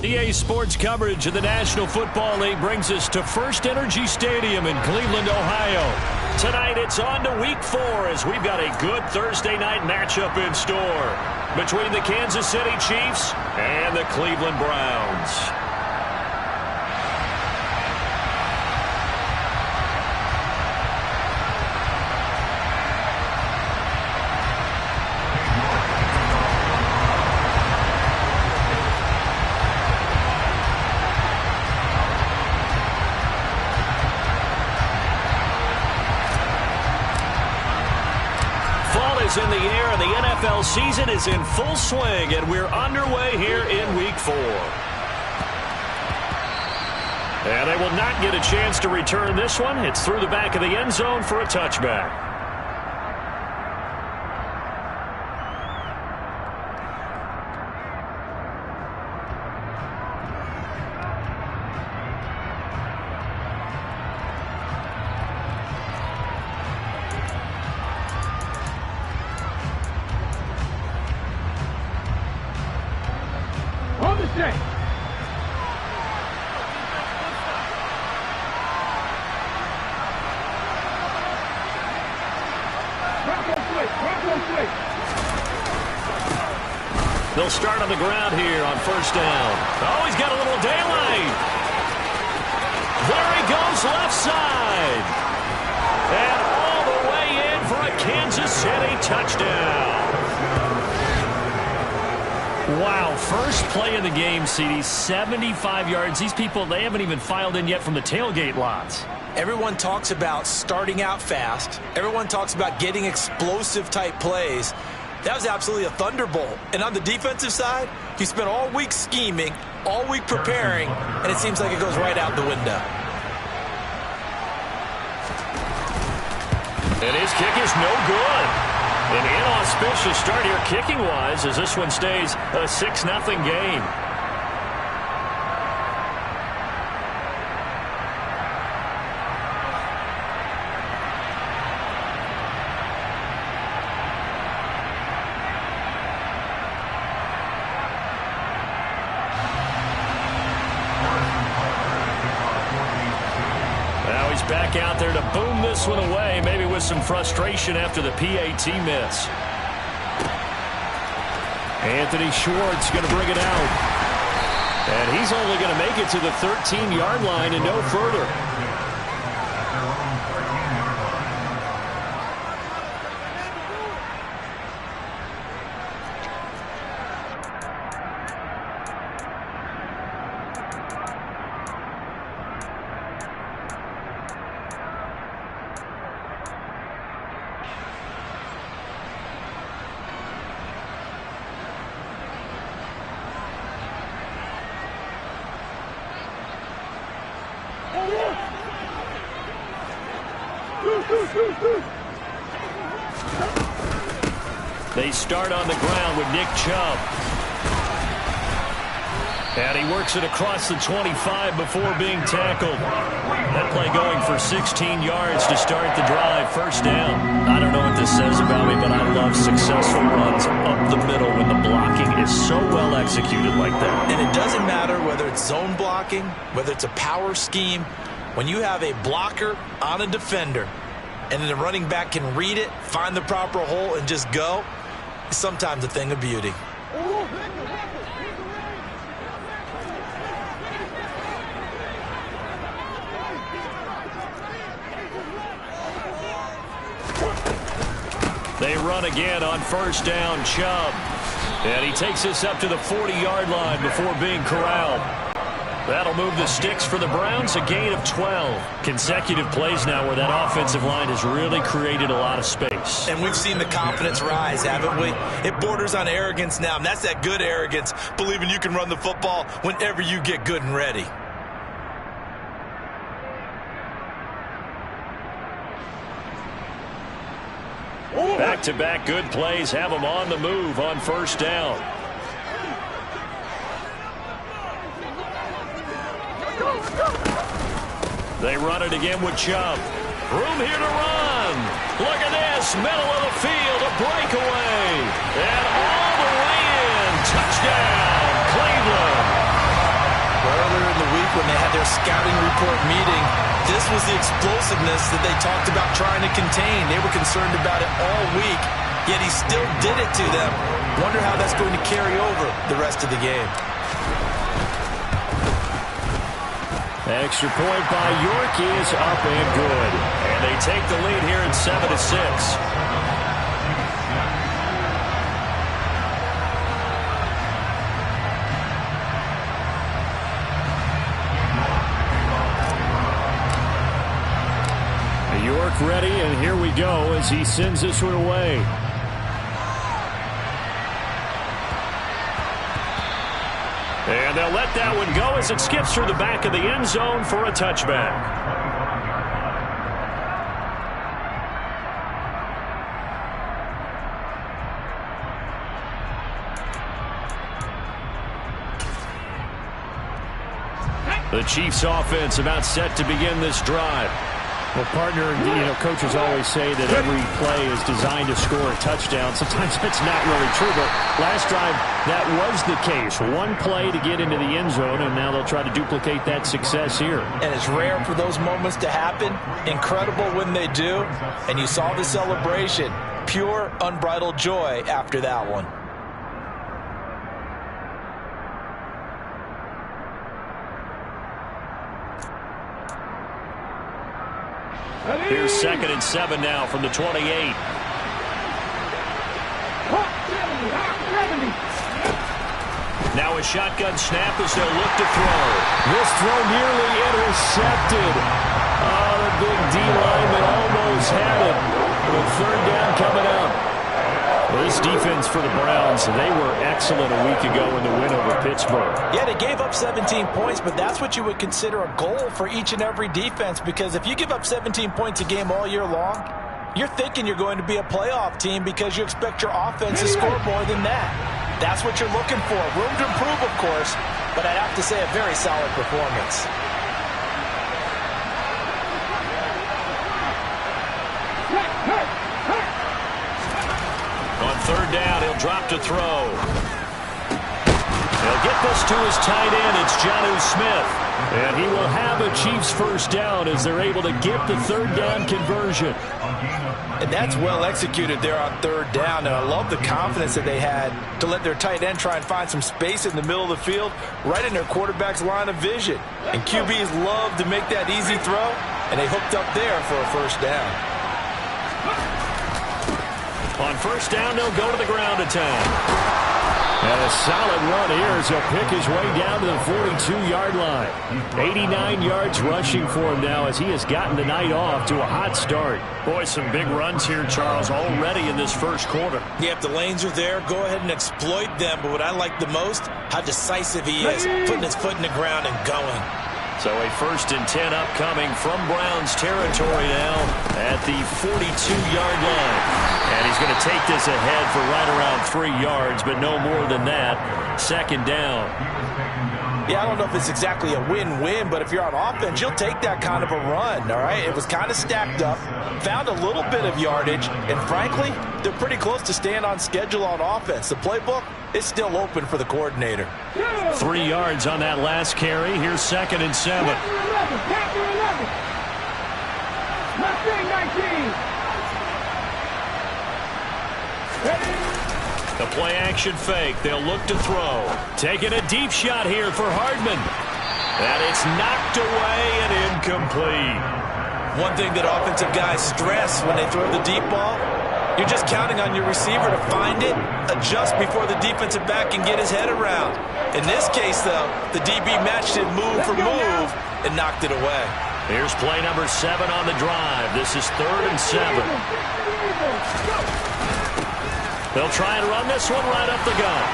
EA Sports coverage of the National Football League brings us to First Energy Stadium in Cleveland, Ohio. Tonight it's on to Week 4 as we've got a good Thursday night matchup in store between the Kansas City Chiefs and the Cleveland Browns. In the air, and the NFL season is in full swing, and we're underway here in Week 4. And they will not get a chance to return this one. It's through the back of the end zone for a touchback. They'll start on the ground here on first down. Oh, he's got a little daylight. There he goes left side. And all the way in for a Kansas City touchdown. Wow, first play of the game, CD, 75 yards. These people, they haven't even filed in yet from the tailgate lots. Everyone talks about starting out fast. Everyone talks about getting explosive type plays. That was absolutely a thunderbolt. And on the defensive side, you spent all week scheming, all week preparing, and it seems like it goes right out the window. And his kick is no good. An inauspicious start here kicking-wise as this one stays a 6-0 game. Back out there to boom this one away, maybe with some frustration after the PAT miss. Anthony Schwartz going to bring it out. And he's only going to make it to the 13-yard line and no further. They start on the ground with Nick Chubb. And he works it across the 25 before being tackled. That play going for 16 yards to start the drive. First down. I don't know what this says about me, but I love successful runs up the middle when the blocking is so well executed like that. And it doesn't matter whether it's zone blocking, whether it's a power scheme. When you have a blocker on a defender and then the running back can read it, find the proper hole, and just go, it's sometimes a thing of beauty. They run again on first down, Chubb. And he takes this up to the 40-yard line before being corralled. That'll move the sticks for the Browns, a gain of 12. Consecutive plays now where that offensive line has really created a lot of space. And we've seen the confidence rise, haven't we? It borders on arrogance now, and that's that good arrogance, believing you can run the football whenever you get good and ready. Back-to-back good plays have them on the move on first down. They run it again with Chubb. Room here to run. Look at this. Middle of the field, a breakaway. And all the way in. Touchdown. their scouting report meeting, this was the explosiveness that they talked about trying to contain. They were concerned about it all week, yet he still did it to them. Wonder how that's going to carry over the rest of the game. Extra point by York is up and good. And they take the lead here at 7-6. York ready, and here we go as he sends this one away. And they'll let that one go as it skips through the back of the end zone for a touchback. The Chiefs offense about set to begin this drive. Well, partner, coaches always say that every play is designed to score a touchdown. Sometimes it's not really true, but last drive, that was the case. One play to get into the end zone, and now they'll try to duplicate that success here. And it's rare for those moments to happen. Incredible when they do. And you saw the celebration. Pure, unbridled joy after that one. Here's 2nd and 7 now from the 28. Now a shotgun snap as they'll look to throw. This throw nearly intercepted. Oh, the big D lineman almost had it. With 3rd down coming up. Well, this defense for the Browns, they were excellent a week ago in the win over Pittsburgh. Yeah, they gave up 17 points, but that's what you would consider a goal for each and every defense, because if you give up 17 points a game all year long, you're thinking you're going to be a playoff team because you expect your offense to score more than that. That's what you're looking for. Room to improve, of course, but I'd have to say a very solid performance. On 3rd down, he'll drop to throw. He'll get this to his tight end. It's Jonnu Smith. And he will have a Chiefs 1st down as they're able to get the 3rd down conversion. And that's well executed there on 3rd down. And I love the confidence that they had to let their tight end try and find some space in the middle of the field, right in their quarterback's line of vision. And QBs love to make that easy throw, and they hooked up there for a 1st down. On 1st down, they'll go to the ground attack. And a solid run here as he'll pick his way down to the 42-yard line. 89 yards rushing for him now as he has gotten the night off to a hot start. Boy, some big runs here, Charles, already in this 1st quarter. Yeah, if the lanes are there, go ahead and exploit them. But what I like the most, how decisive he is, putting his foot in the ground and going. So a 1st and 10 upcoming from Browns territory now at the 42-yard line. And he's going to take this ahead for right around 3 yards, but no more than that. 2nd down. Yeah, I don't know if it's exactly a win-win, but if you're on offense, you'll take that kind of a run, all right? It was kind of stacked up, found a little bit of yardage, and frankly, they're pretty close to staying on schedule on offense. The playbook is still open for the coordinator. 3 yards on that last carry. Here's 2nd and 7. Captain 11. Mustang 19. The play action fake. They'll look to throw. Taking a deep shot here for Hardman. And it's knocked away and incomplete. One thing that offensive guys stress when they throw the deep ball, you're just counting on your receiver to find it, adjust before the defensive back can get his head around. In this case, though, the DB matched it move for move and knocked it away. Here's play number 7 on the drive. This is 3rd and 7. They'll try and run this one right up the gut.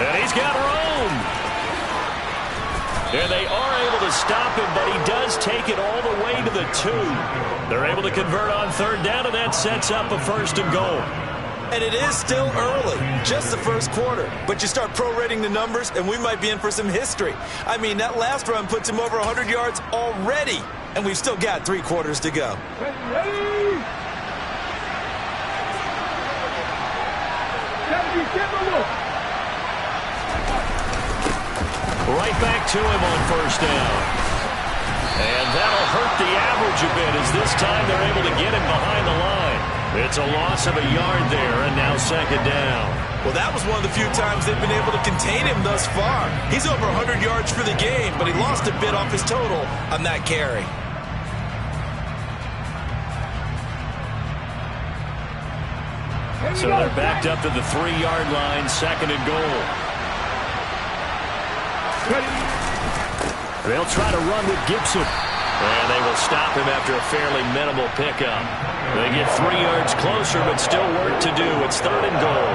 And he's got room. And they are able to stop him, but he does take it all the way to the 2. They're able to convert on 3rd down, and that sets up a 1st and goal. And it is still early, just the 1st quarter. But you start prorating the numbers, and we might be in for some history. I mean, that last run puts him over 100 yards already, and we've still got 3 quarters to go. Right right back to him on first down. And that'll hurt the average a bit as this time they're able to get him behind the line. It's a loss of a yard there, and now second down. Well, that was one of the few times they've been able to contain him thus far. He's over 100 yards for the game, but he lost a bit off his total on that carry. So they're backed up to the 3-yard line, second and goal. They'll try to run with Gibson. And they will stop him after a fairly minimal pickup. They get 3 yards closer, but still work to do. It's third and goal.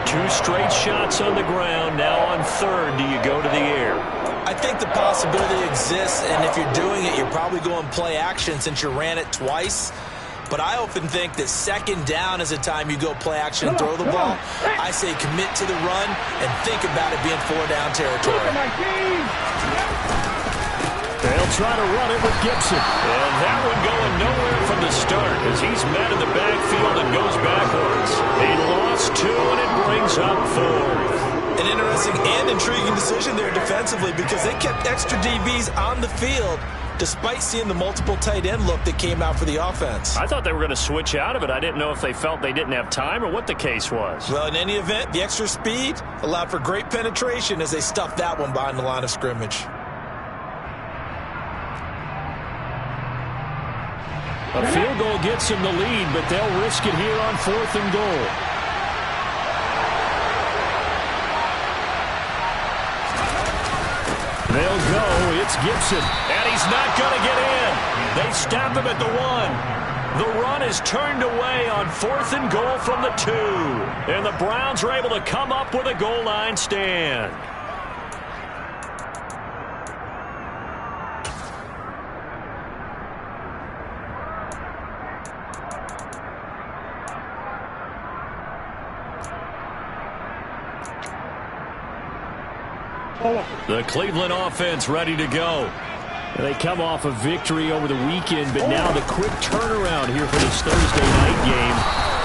2 straight shots on the ground. Now on third, do you go to the air? I think the possibility exists, and if you're doing it, you're probably going play action since you ran it twice. But I often think that second down is a time you go play action and throw the ball. I say commit to the run and think about it being 4-down territory. They'll try to run it with Gibson. And that one going nowhere from the start as he's met in the backfield and goes backwards. He lost 2, and it brings up 4. An interesting and intriguing decision there defensively because they kept extra DBs on the field despite seeing the multiple tight end look that came out for the offense. I thought they were going to switch out of it. I didn't know if they felt they didn't have time or what the case was. Well, in any event, the extra speed allowed for great penetration as they stuffed that one behind the line of scrimmage. A field goal gets them the lead, but they'll risk it here on 4th and goal. They'll go. It's Gibson. And he's not going to get in. They stop him at the 1. The run is turned away on 4th and goal from the 2. And the Browns are able to come up with a goal line stand. The Cleveland offense ready to go. They come off a victory over the weekend, but now the quick turnaround here for this Thursday night game.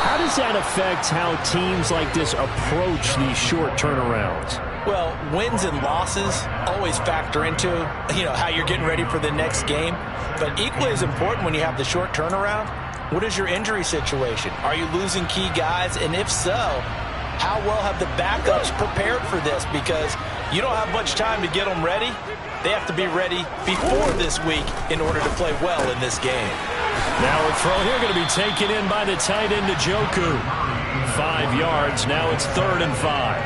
How does that affect how teams like this approach these short turnarounds? Well, wins and losses always factor into, how you're getting ready for the next game. But equally as important when you have the short turnaround, what is your injury situation? Are you losing key guys? And if so, how well have the backups prepared for this? Because you don't have much time to get them ready. They have to be ready before this week in order to play well in this game. Now a throw here going to be taken in by the tight end Njoku. 5 yards. Now it's 3rd and 5.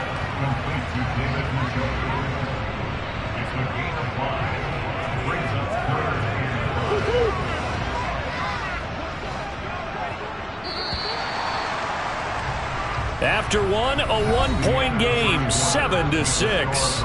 After one, a 1-point game, 7-6.